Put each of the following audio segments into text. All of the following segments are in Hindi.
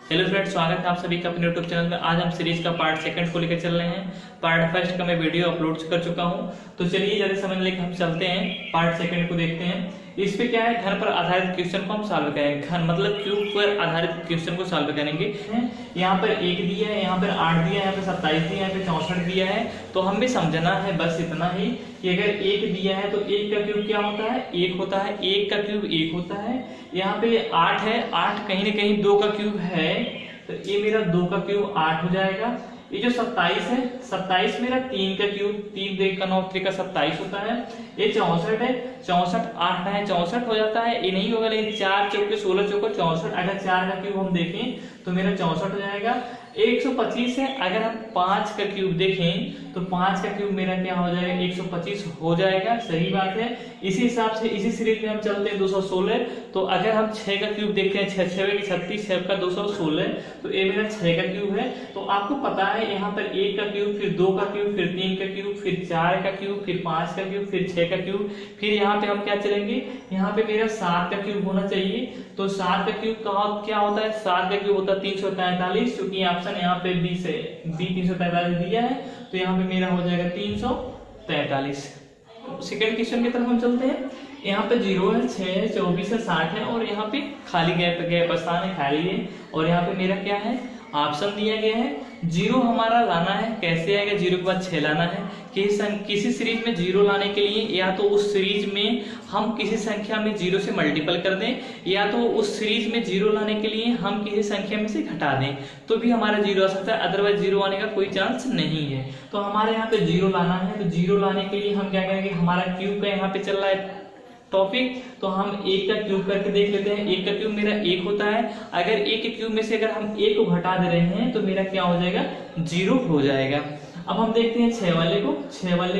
हेलो फ्रेंड्स, स्वागत है आप सभी का अपने यूट्यूब चैनल में। आज हम सीरीज का पार्ट सेकंड को लेकर चल रहे हैं। पार्ट फर्स्ट का मैं वीडियो अपलोड कर चुका हूं, तो चलिए ज्यादा समय लेकर हम चलते हैं पार्ट सेकंड को देखते हैं। इस पे क्या है, घन पर आधारित क्वेश्चन को हम सॉल्व करेंगे। घन मतलब क्यूब पर आधारित क्वेश्चन को सॉल्व करेंगे। यहाँ पर 1 दिया है, यहाँ पर 8 दिया है, यहाँ पे 27 दिया है, यहाँ पे 64 दिया है। तो हमें समझना है बस इतना ही कि अगर 1 दिया है तो 1 का क्यूब क्या होता है, 1 होता है। 1 का क्यूब 1 होता है। यहाँ पे 8 है, 8 कहीं ना कहीं 2 का क्यूब है, तो ये मेरा 2 का क्यूब 8 हो जाएगा। ये जो 27 है, 27 मेरा 3 का क्यूब, 3 3 का 9 3 का 27 होता है। ये 64 है, 64 8 है, 64 हो जाता है। ये नहीं होगा, लेकिन 4 चौके 16 चौके 64। अगर 4 का क्यूब हम देखें तो मेरा 64 हो जाएगा। 125 है, अगर हम 5 का क्यूब देखें तो 5 का क्यूब मेरा क्या हो जाएगा, 125 हो जाएगा। सही बात है। इसी हिसाब से इसी सीरीज में हम चलते हैं 216। तो अगर हम 6 का क्यूब देखते हैं, 6 6 की 36, 6 का 216, तो ये मेरा 6 का क्यूब है। तो आपको पता है यहाँ पर 1 का क्यूब, फिर 2 का क्यूब, फिर 3 का क्यूब, फिर 4 का क्यूब, फिर 5 का क्यूब, फिर 6 का क्यूब। फिर यहाँ पे हम क्या चलेंगे, यहाँ पे मेरा 7 का क्यूब होना चाहिए। तो 7 का क्यूब क्या होता है, 7 का क्यूब होता है 343, क्योंकि ऑप्शन यहाँ पे बी 343 दिया है। तो यहाँ पे मेरा हो जाएगा 343। सेकेंड क्वेश्चन की तरफ हम चलते हैं। यहाँ पे 0 है, 6 है, 24 है, 60 है, और यहाँ पे खाली गैप स्थान है, खाली है। और यहाँ पे मेरा क्या है, ऑप्शन दिया गया है 0 हमारा लाना है। कैसे आएगा, 0 के बाद 6 लाना है। किसी सीरीज में 0 लाने के लिए या तो उस सीरीज में हम किसी संख्या में 0 से मल्टीपल कर दें, या तो उस सीरीज में 0 लाने के लिए हम किसी संख्या में से घटा दें, तो भी हमारा 0 आ सकता है। अदरवाइज 0 आने का कोई चांस नहीं है। तो हमारे यहाँ पे 0 लाना है। तो 0 लाने के लिए हम क्या करेंगे, हमारा क्यूब का यहाँ पे चल रहा है टॉपिक, तो हम 1 का क्यूब करके देख लेते हैं। 1 का क्यूब मेरा 1 होता है। अगर 1 के क्यूब में से अगर हम 1 को घटा दे रहे हैं तो मेरा क्या हो जाएगा, 0 हो जाएगा। अब हम देखते हैं 6 वाले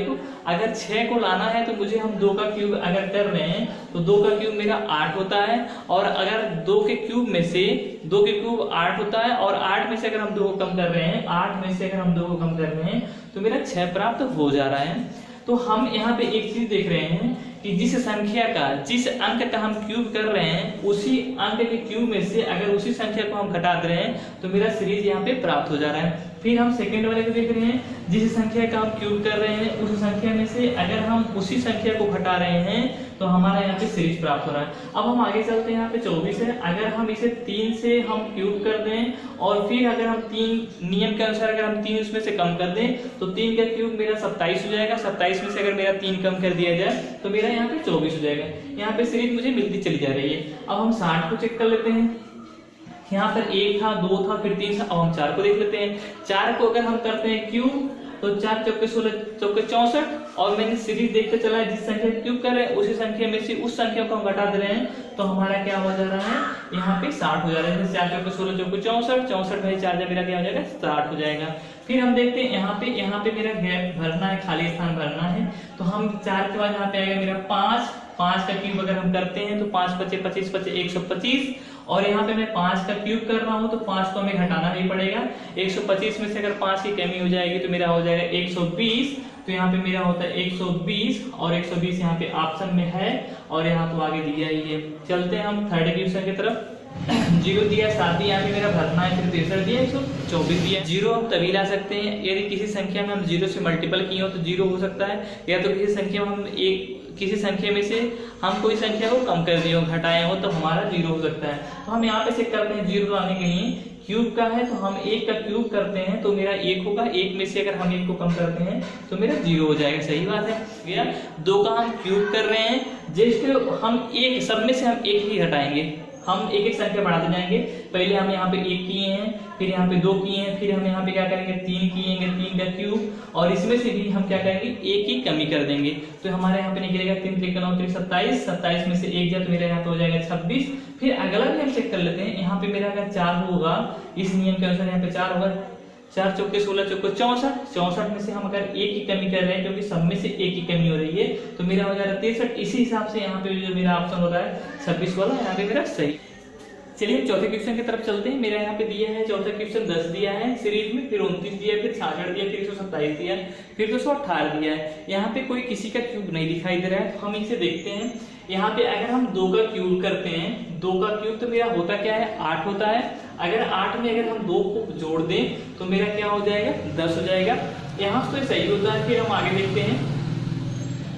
को। अगर 6 को लाना है तो मुझे हम 2 का क्यूब अगर कर रहे हैं तो 2 का क्यूब मेरा 8 होता है। और अगर 2 के क्यूब में से 2 के क्यूब 8 होता है, और 8 में से अगर हम 2 को कम कर रहे हैं, 8 में से अगर हम 2 को कम कर रहे हैं तो मेरा 6 प्राप्त हो जा रहा है। तो हम यहाँ पे एक चीज देख रहे हैं कि जिस संख्या का, जिस अंक का हम क्यूब कर रहे हैं, उसी अंक के क्यूब में से अगर उसी संख्या को हम घटा दे रहे हैं तो मेरा सीरीज यहाँ पे प्राप्त हो जा रहा है। फिर हम सेकंड वाले को देख रहे हैं, जिस संख्या का हम क्यूब कर रहे हैं उस संख्या में से अगर हम उसी संख्या को घटा रहे हैं तो हमारा यहाँ पे सीरीज प्राप्त हो रहा है। अब हम आगे चलते हैं। यहाँ पे 24 है, अगर हम इसे 3 से हम क्यूब कर दें, और फिर अगर हम 3 नियम के अनुसार अगर हम 3 उसमें से कम कर दें तो 3 का क्यूब मेरा 27 हो जाएगा। 27 में से अगर मेरा 3 कम कर दिया जाए तो मेरा यहाँ पे 24 हो जाएगा। यहाँ पे सीरीज मुझे मिलती चली जा रही है। अब हम 60 को चेक कर लेते हैं। यहाँ पर 1 था, 2 था, फिर 3 था। अब हम 4 को देख लेते हैं। 4 को अगर हम करते हैं क्यूब तो 4 चौके 16 चौके 64, और मैंने सीरीज देखते चला है, जिस संख्या क्यूब कर रहे हैं उसी संख्या में से उस संख्या को हम घटा दे रहे हैं तो हमारा क्या हो जा रहा है, यहाँ पे 60 हो जा रहा है। 4 चौके 16 चौके 64, 64 में 4 जब मेरा क्या हो जाएगा, 60 हो जाएगा। फिर हम देखते हैं यहाँ पे मेरा गैप भरना है, खाली स्थान भरना है। तो हम 4 के बाद यहाँ पे आएगा मेरा 5 का क्यूब अगर हम करते हैं तो 5 25 25 25 125, और यहाँ पे मैं 5 का क्यूब कर रहा हूँ तो 5 को हमें घटाना ही पड़ेगा। 125 में से अगर 5 की कमी हो जाएगी तो मेरा हो जाएगा 120। तो यहाँ पे मेरा होता है 120, और 120 यहाँ पे ऑप्शन में है, और यहाँ तो आगे दिया ही है। चलते हैं हम थर्ड क्वेश्चन की तरफ। 0 दिया, 7 यहाँ पे मेरा भरना है, फिर 63 दिया, 124 दिया। 0 हम तभी ला सकते हैं यदि किसी संख्या में हम 0 से मल्टीपल किए हो तो 0 हो सकता है, या तो किसी संख्या में हम किसी संख्या में से हम कोई संख्या को कम कर दिए हो, घटाए हो, तो हमारा 0 हो सकता है। तो हम यहाँ पे चेक करते हैं 0 लाने के लिए। क्यूब का है तो हम 1 का क्यूब करते हैं तो मेरा 1 होगा। 1 में से अगर हम 1 को कम करते हैं तो मेरा 0 हो जाएगा। सही बात है भैया। 2 का हम क्यूब कर रहे हैं, जैसे हम एक सब में से हम 1 ही घटाएंगे। हम एक एक संख्या बढ़ाते जाएंगे। पहले हम यहाँ पे 1 किए हैं, फिर यहाँ पे 2 किए हैं, फिर हम यहाँ पे क्या करेंगे 3 किएंगे, 3 का क्यूब, और इसमें से भी हम क्या करेंगे 1 की कमी कर देंगे। तो हमारे यहाँ पे निकलेगा 3 3 9 3 27, 27 में से 1 जाए तो मेरा यहाँ पे हो जाएगा 26। फिर अगला भी हम चेक कर लेते हैं। यहाँ पे मेरा अगर 4 होगा, इस नियम के अनुसार यहाँ पे 4 होगा। 4 चौके 16 चौके 64, 64 में से हम अगर 1 की कमी कर रहे हैं क्योंकि सब में से 1 की कमी हो रही है तो मेरा हो जा रहा है 63। इसी हिसाब से यहाँ पे जो मेरा ऑप्शन हो रहा है 26 वाला, यहाँ पे मेरा सही। चलिए हम चौथे क्वेश्चन की तरफ चलते हैं। मेरा यहाँ पे दिया है चौथा क्वेश्चन 10 दिया है सीरीज में, फिर 29 दिया है, फिर 66 दिया, फिर 127 दिया है, फिर 218 दिया है। यहाँ पे कोई किसी का क्यूब नहीं दिखाई दे रहा है, तो हम इसे देखते हैं। यहाँ पे अगर हम 2 का क्यूब करते हैं, 2 का क्यूब तो मेरा होता क्या है 8 होता है। अगर 8 में अगर हम 2 को जोड़ दें तो मेरा क्या हो जाएगा 10 हो जाएगा। यहाँ तो सही होता है। फिर हम आगे देखते हैं,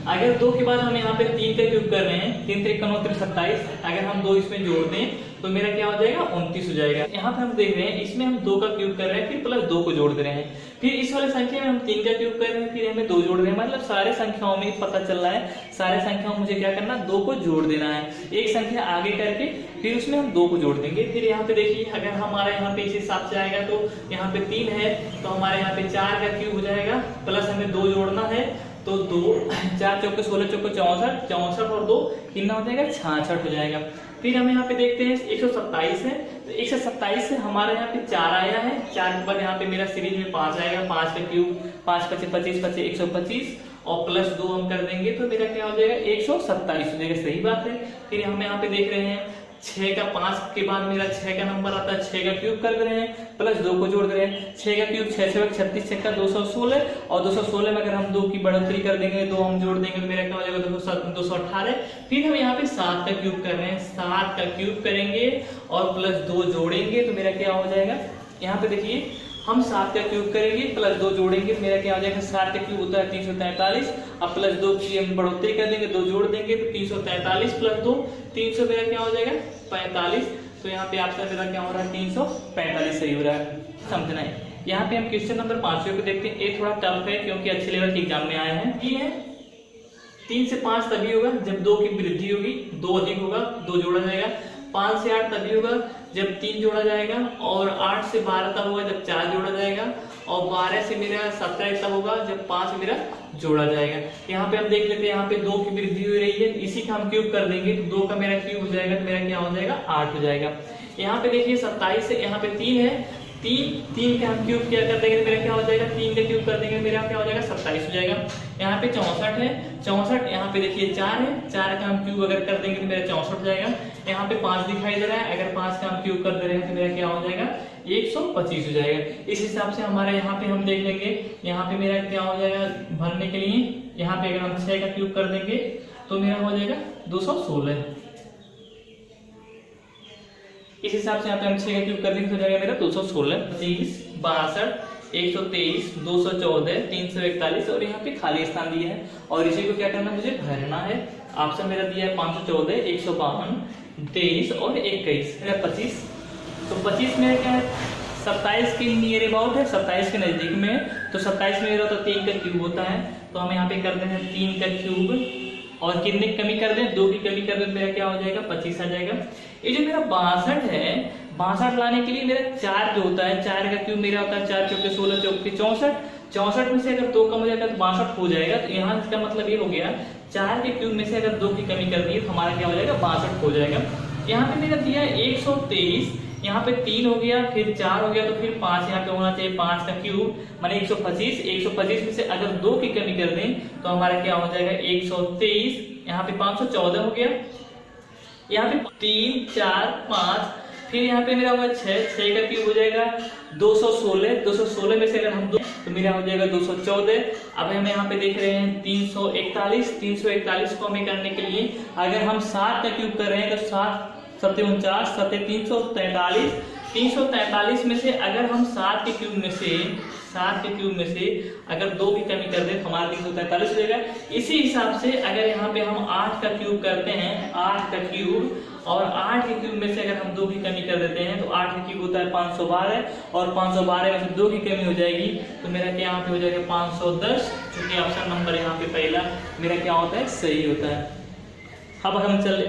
अगर 2 के बाद हम यहाँ पे 3 का क्यूब कर रहे हैं, 3 3 27, अगर हम 2 इसमें जोड़ दें तो मेरा क्या हो जाएगा 29 हो जाएगा। यहाँ पे हम देख रहे हैं इसमें हम 2 का क्यूब कर रहे हैं, फिर प्लस 2 को जोड़ दे रहे हैं, फिर इस वाले संख्या में हम 3 का क्यूब कर रहे हैं, फिर हमें 2 जोड़ रहे हैं। मतलब सारे संख्याओं में पता चल रहा है, सारे संख्याओं में मुझे क्या करना 2 को जोड़ देना है, एक संख्या आगे करके फिर उसमें हम 2 को जोड़ देंगे। फिर यहाँ पे देखिए, अगर हमारे यहाँ पे इस हिसाब से आएगा तो यहाँ पे 3 है तो हमारे यहाँ पे 4 का क्यूब हो जाएगा, प्लस हमें 2 जोड़ना है तो 2 4 चौके 16 चौके 64, 64 और 2 कितना हो जाएगा 66 हो जाएगा। फिर हम यहाँ पे देखते हैं 127 है, तो 127 से हमारे यहाँ पे 4 आया है, 4 के बाद यहाँ पे मेरा सीरीज में 5 आएगा, 5 का क्यूब 5 25 25 25 125 और प्लस 2 हम कर देंगे तो मेरा क्या हो जाएगा 127 हो जाएगा। सही बात है। फिर हम यहाँ पे देख रहे हैं 6 का 5 के बाद मेरा 6 का नंबर आता है, 6 का क्यूब कर दे रहे हैं, प्लस 2 को जोड़ दे रहे हैं। 6 का क्यूब 6 6 36 6 का 216 और 216 में अगर हम 2 की बढ़ोतरी कर देंगे, 2 हम जोड़ देंगे तो मेरा क्या हो जाएगा 218। फिर हम यहाँ पे 7 का क्यूब कर रहे हैं, 7 का क्यूब करेंगे और प्लस 2 जोड़ेंगे तो मेरा क्या हो जाएगा, यहाँ पे देखिए हम 7 का क्यूब करेंगे प्लस 2 जोड़ेंगे तो मेरा क्या हो जाएगा 7 का क्यूब होता है 343, अब प्लस 2 की हम बढ़ोतरी कर देंगे, 2 जोड़ देंगे तो 343 प्लस 2 300 मेरा क्या हो जाएगा 45। तो यहाँ पे आपका मेरा क्या हो रहा है 345 सही हो रहा है, समझना है। यहाँ पे हम क्वेश्चन नंबर 5 को देखते हैं। ये थोड़ा टफ है क्योंकि अच्छे लेवल के एग्जाम में आए हैं। ये है 3 से 5 तभी होगा जब 2 की वृद्धि होगी, 2 अधिक होगा 2 जोड़ा जाएगा। 5 से 8 तभी होगा जब 3 जोड़ा जाएगा, और 8 से 12 तब होगा जब 4 जोड़ा जाएगा, और 12 से मेरा 17 तब होगा जब 5 मेरा जोड़ा जाएगा। यहाँ पे हम देख लेते हैं, यहाँ पे 2 की वृद्धि हो रही है, इसी का हम क्यूब कर देंगे तो 2 का मेरा क्यूब हो जाएगा तो मेरा क्या हो जाएगा 8 हो जाएगा। यहाँ पे देखिए 27 है, यहाँ पे 3 है, 3 का हम क्यूब क्या कर देंगे तो मेरा क्या हो जाएगा 3 का क्यूब कर देंगे मेरा क्या हो जाएगा 27 हो जाएगा। यहाँ पे 64 है, 64 यहाँ पे देखिए 4 है, 4 का हम क्यूब अगर कर देंगे तो मेरा 64 हो जाएगा। यहाँ पे 5 दिखाई दे रहा है, अगर 5 का हम क्यूब कर दे रहे हैं तो मेरा क्या हो जाएगा 125 हो जाएगा। इस हिसाब से हमारे यहाँ पे हम देख लेंगे, यहाँ पे मेरा क्या हो जाएगा भरने के लिए, यहाँ पे अगर हम 6 का क्यूब कर देंगे तो मेरा हो जाएगा 216। इस हिसाब से यहाँ पे हम 6 का क्यूब कर देंगे तो जाएगा मेरा 216, 25 62 123 214 341 और यहाँ पे खाली स्थान दिया है और इसी को क्या करना मुझे भरना है। ऑप्शन मेरा दिया है 514 152 23 और 21 मेरा 25। तो 25 में क्या है 27 के नियर अबाउट है, 27 के नजदीक में, तो 27 में मेरा तो 3 का क्यूब होता है तो हम यहाँ पे करते हैं 3 का क्यूब और कितने की कमी कर दें 2 की कमी कर दें मेरा क्या हो जाएगा 25 आ जाएगा। ये जो मेरा 62 है, 62 लाने के लिए मेरा 4 जो होता है 4 का क्यूब मेरा होता है 4 चौके 16 चौके 64, 64 में से अगर 2 कम हो जाएगा तो 62 हो जाएगा। तो यहाँ इसका मतलब ये हो गया 4 के क्यूब में से अगर 2 की कमी कर दी तो हमारा क्या हो जाएगा 62 हो जाएगा। यहाँ पे मेरा दिया है 123, यहाँ पे 3 हो गया, फिर 4 हो गया तो फिर 5 यहाँ पे होना चाहिए, 5 का क्यूब माने 125, 125 में से अगर 2 की कमी कर दें तो हमारा क्या हो जाएगा 123, यहाँ पे 514 हो गया, यहाँ पे 3 4 5, फिर यहाँ पे मेरा होगा 6 का क्यूब हो जाएगा 216, 216 में से अगर हम 2 तो मेरा हो जाएगा 214। अब हम यहाँ पे देख रहे हैं 341, 341 को हमें करने के लिए अगर हम 7 का क्यूब कर रहे हैं तो 7 7 49 7 343, 343 में से अगर हम 7 के क्यूब में से अगर 2 की कमी कर दें तो हमारा 343 हो जाएगा। इसी हिसाब से अगर यहाँ पे हम 8 का क्यूब करते हैं, 8 का क्यूब, और 8 के क्यूब में से अगर हम 2 की कमी कर देते हैं तो 8 का क्यूब होता है 512 और 512 में से 2 की कमी हो जाएगी तो मेरा क्या यहाँ पे हो जाएगा 510, क्योंकि ऑप्शन नंबर यहाँ पे पहला मेरा क्या होता है सही होता है। अब हम चल